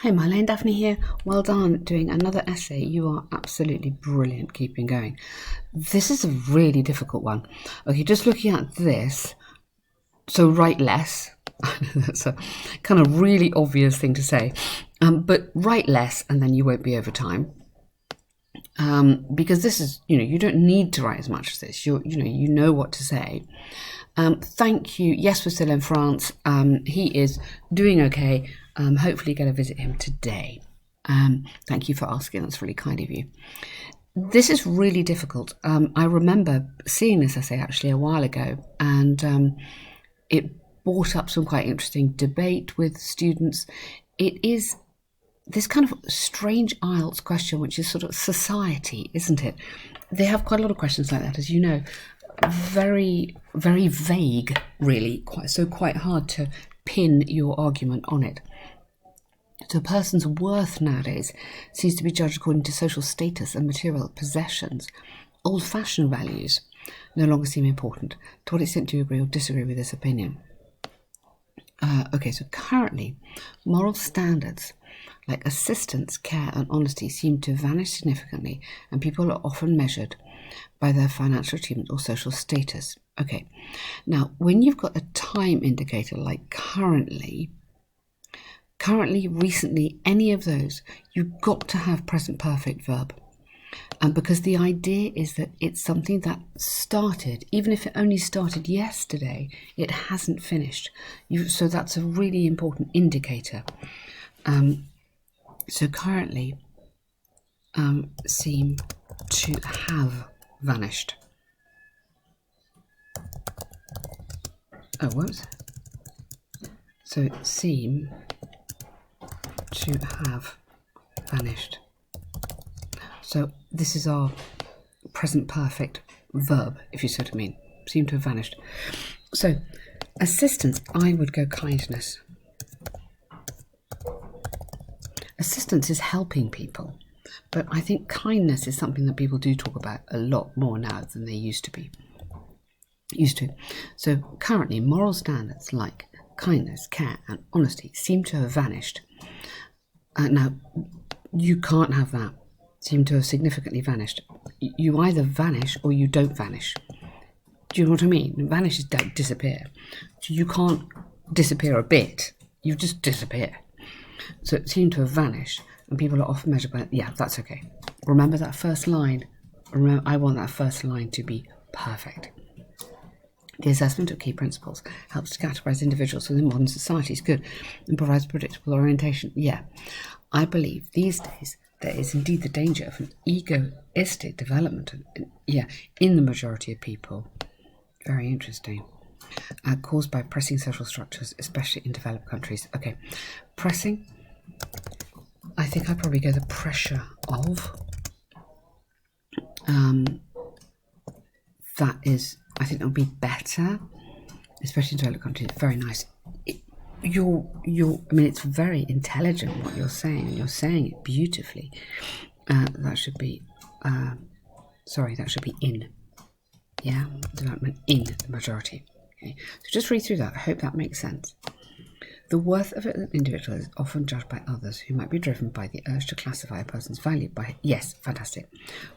Hi Marlene, Daphne here. Well done doing another essay. You are absolutely brilliant keeping going. This is a really difficult one. Okay, just looking at this, so write less. That's a kind of really obvious thing to say. But write less and then you won't be over time. Because this is, you don't need to write as much as this. You know what to say. Thank you. Yes, we're still in France. He is doing okay. Hopefully get to visit him today. Thank you for asking. That's really kind of you. This is really difficult. I remember seeing this essay actually a while ago, and it brought up some quite interesting debate with students. It is this kind of strange IELTS question, which is sort of society, isn't it? They have quite a lot of questions like that, as you know. Very, very vague, really, quite hard to pin your argument on it. So a person's worth nowadays seems to be judged according to social status and material possessions. Old-fashioned values no longer seem important. To what extent do you agree or disagree with this opinion? Okay, so currently, moral standards like assistance, care and honesty seem to vanish significantly, and people are often measured by their financial achievement or social status. Okay, now when you've got a time indicator like currently, recently, any of those, you've got to have present perfect verb. And because the idea is that it's something that started, even if it only started yesterday, it hasn't finished. So that's a really important indicator. So currently seem to have vanished. Oh, whoops. So seem to have vanished. So this is our present perfect verb, if you see what I mean. Seem to have vanished. So assistance, I would go kindness. Assistance is helping people, but I think kindness is something that people do talk about a lot more now than they used to. So currently, moral standards like kindness, care and honesty seem to have vanished. Now, you can't have that. Seem to have significantly vanished. You either vanish or you don't vanish. Do you know what I mean? Vanish is disappear. So you can't disappear a bit. You just disappear. So it seemed to have vanished, and people are often measured by, yeah, that's okay. Remember that first line. I want that first line to be perfect. The assessment of key principles helps to categorise individuals within modern societies. Good. And provides predictable orientation. Yeah. I believe these days there is indeed the danger of an egoistic development in the majority of people. Very interesting. Caused by pressing social structures, especially in developed countries. Okay. Pressing. I think I'd probably go the pressure of. That is, I think that would be better, especially in developed countries. Very nice. I mean, it's very intelligent what you're saying. You're saying it beautifully. That should be, that should be in. Yeah, development in the majority. Okay, so just read through that. I hope that makes sense. The worth of an individual is often judged by others who might be driven by the urge to classify a person's value by... Yes, fantastic.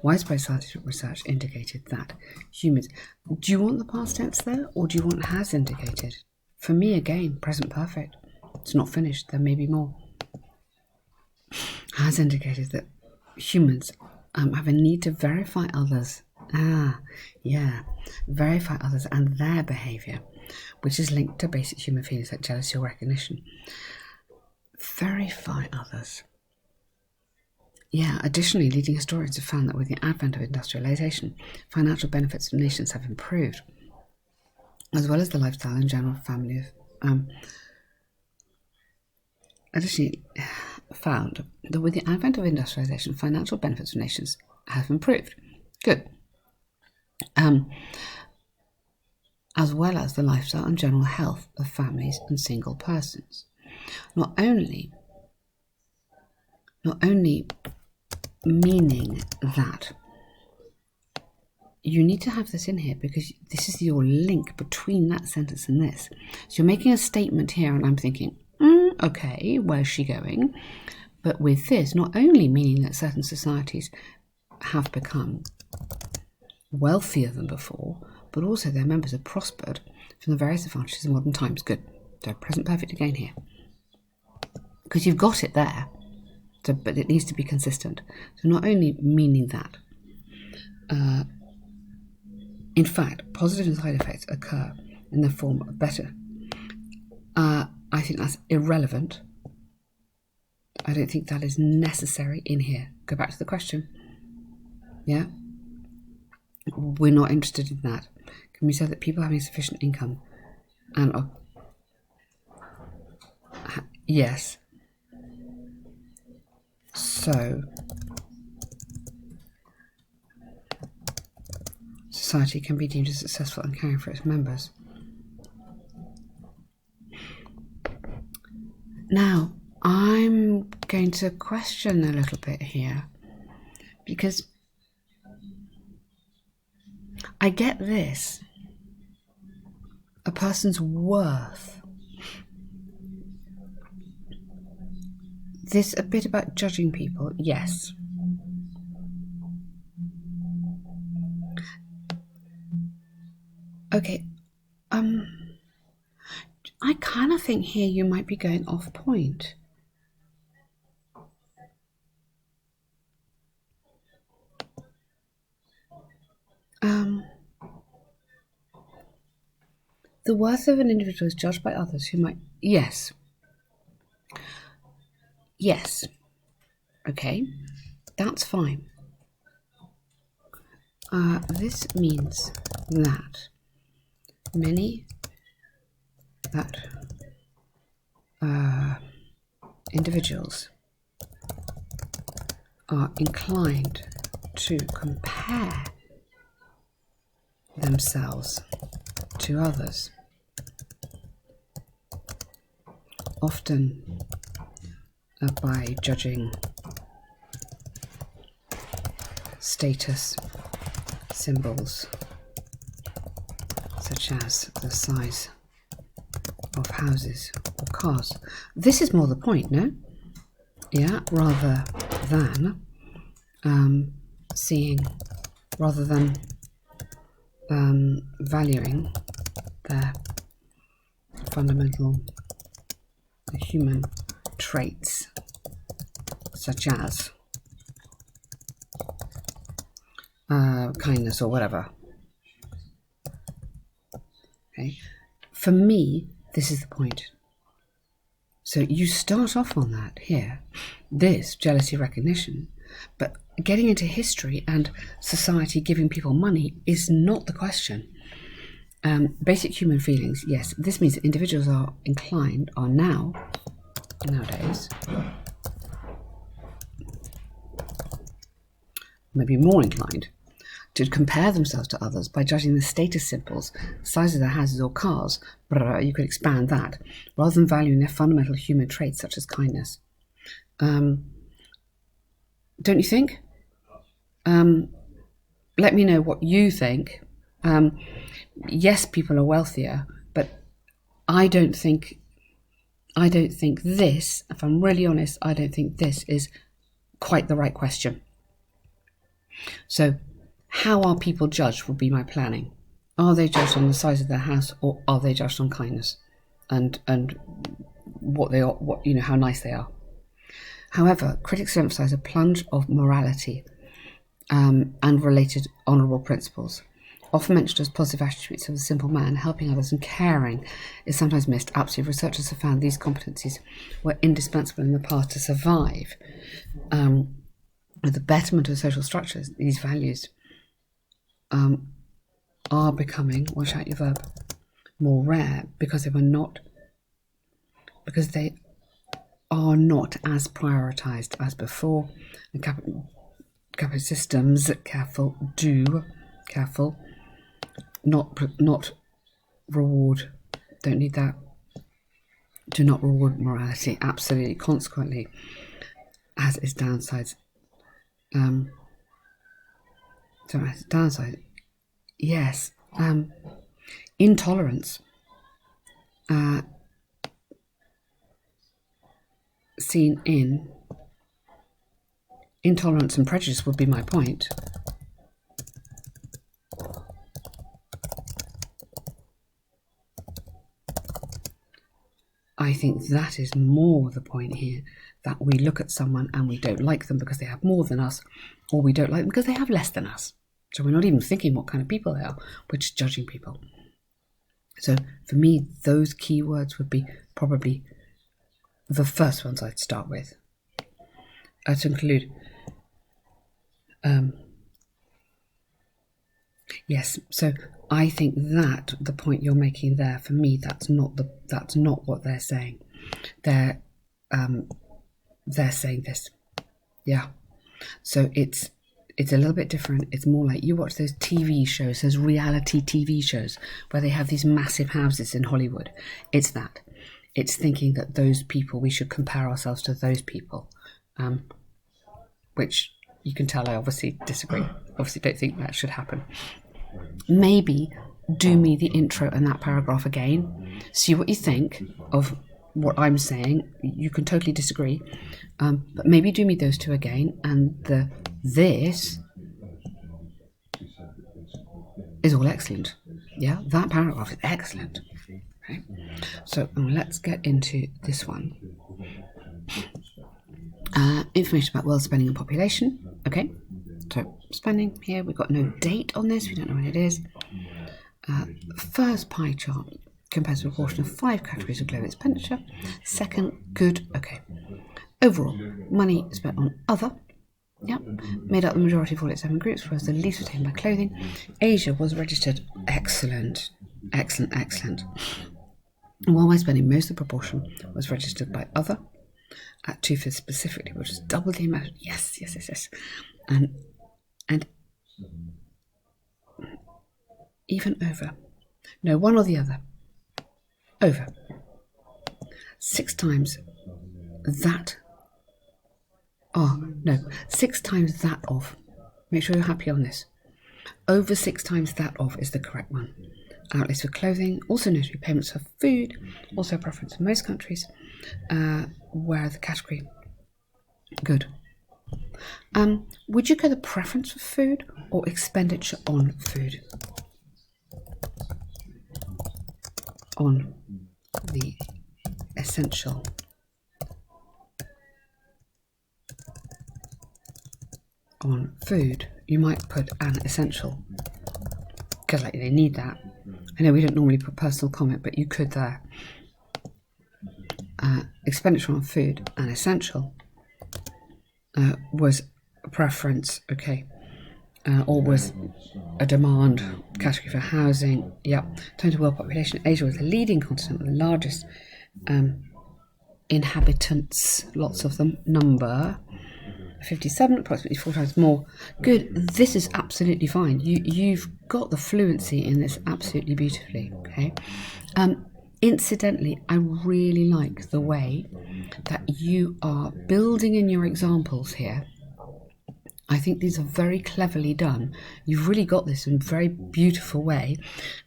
Widespread scientific research indicated that humans... Do you want the past tense there, or do you want has indicated? For me, again, present perfect. It's not finished. There may be more. Has indicated that humans have a need to verify others. Verify others and their behaviour, which is linked to basic human feelings like jealousy or recognition. Verify others. Yeah, additionally, leading historians have found that with the advent of industrialisation, financial benefits of nations have improved, as well as the lifestyle and general family of... Additionally, found that with the advent of industrialisation, financial benefits of nations have improved. Good. As well as the lifestyle and general health of families and single persons. Not only meaning that you need to have this in here because this is your link between that sentence and this. So you're making a statement here and I'm thinking, Okay, where's she going? But with this, not only meaning that certain societies have become wealthier than before, but also their members have prospered from the various advantages of modern times. Good. So present perfect again here. Because you've got it there, so, but it needs to be consistent. So not only meaning that, in fact, positive side effects occur in the form of better. I think that's irrelevant. I don't think that is necessary in here. Go back to the question. Yeah? We're not interested in that. Can we say that people having sufficient income and yes. So society can be deemed as successful and caring for its members. Now, I'm going to question a little bit here, because I get this. A person's worth. This a bit about judging people, yes. Okay, I kind of think here you might be going off point. The worth of an individual is judged by others who might... Yes. Yes. Okay, that's fine. This means that many individuals are inclined to compare themselves to others, often by judging status symbols such as the size of houses or cars. This is more the point, no? Yeah, rather than valuing their fundamental human traits, such as kindness or whatever. Okay, for me, this is the point. So you start off on that here, this jealousy recognition, but getting into history and society giving people money is not the question. Basic human feelings, yes, this means that individuals are nowadays, maybe more inclined to compare themselves to others by judging the status symbols, size of their houses or cars, you could expand that, rather than valuing their fundamental human traits such as kindness. Don't you think? Let me know what you think. Yes, people are wealthier, but I don't think this, if I'm really honest, I don't think this is quite the right question. So, how are people judged would be my planning. Are they judged on the size of their house, or are they judged on kindness and what they are, how nice they are? However, critics emphasize a plunge of morality and related honourable principles, often mentioned as positive attributes of a simple man. Helping others and caring is sometimes missed. Absolutely, researchers have found these competencies were indispensable in the past to survive. With the betterment of social structures, these values are becoming, watch out your verb, more rare because they are not as prioritised as before. And capital systems, careful, not reward, don't need that, do not reward morality, absolutely, consequently, has its downsides. Yes, intolerance seen in intolerance and prejudice would be my point. I think that is more the point here, that we look at someone and we don't like them because they have more than us, or we don't like them because they have less than us. So we're not even thinking what kind of people they are, we're just judging people. So for me, those keywords would be probably the first ones I'd start with. To include, yes, so I think that the point you're making there, for me, that's not what they're saying. They're saying this, yeah. So it's a little bit different. It's more like you watch those TV shows, those reality TV shows, where they have these massive houses in Hollywood. It's that. It's thinking that those people, we should compare ourselves to those people, which you can tell I obviously disagree. Obviously don't think that should happen. Maybe do me the intro and that paragraph again. See what you think of what I'm saying. You can totally disagree, but maybe do me those two again. And this is all excellent. Yeah, that paragraph is excellent. Okay. So let's get into this one. Information about world spending and population. Okay, so spending here, we've got no date on this, we don't know when it is. First pie chart compares the proportion of 5 categories of global expenditure. Second, good, okay. Overall, money spent on other, yep, made up the majority of all its 7 groups, whereas the least was taken by clothing. Asia was registered, excellent. And while my spending, most of the proportion was registered by other, at 2/5 specifically, which is double the amount. Yes. And even over. No, one or the other. Over. 6 times that. Oh, no. 6 times that of. Make sure you're happy on this. Over 6 times that of is the correct one. Outlays for clothing, also notably payments for food, also a preference in most countries, where the category good. Would you go the preference for food or expenditure on food? On the essential. On food, you might put an essential, because like they need that. I know we don't normally put personal comment, but you could there. Expenditure on food and essential was a preference, okay, or was a demand category for housing. Yep. Total world population, Asia was the leading continent with the largest inhabitants, lots of them, number 57, approximately 4 times more. Good. This is absolutely fine. You've got the fluency in this absolutely beautifully. Okay. Incidentally, I really like the way that you are building in your examples here. I think these are very cleverly done. You've really got this in a very beautiful way.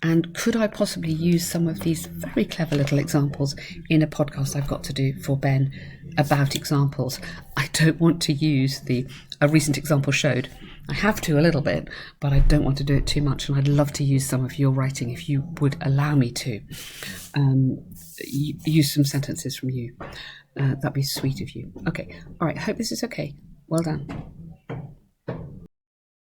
And could I possibly use some of these very clever little examples in a podcast I've got to do for Ben about examples? I don't want to use a recent example showed. I have to a little bit, but I don't want to do it too much. And I'd love to use some of your writing if you would allow me to use some sentences from you. That'd be sweet of you. Okay. All right. Hope this is okay. Well done.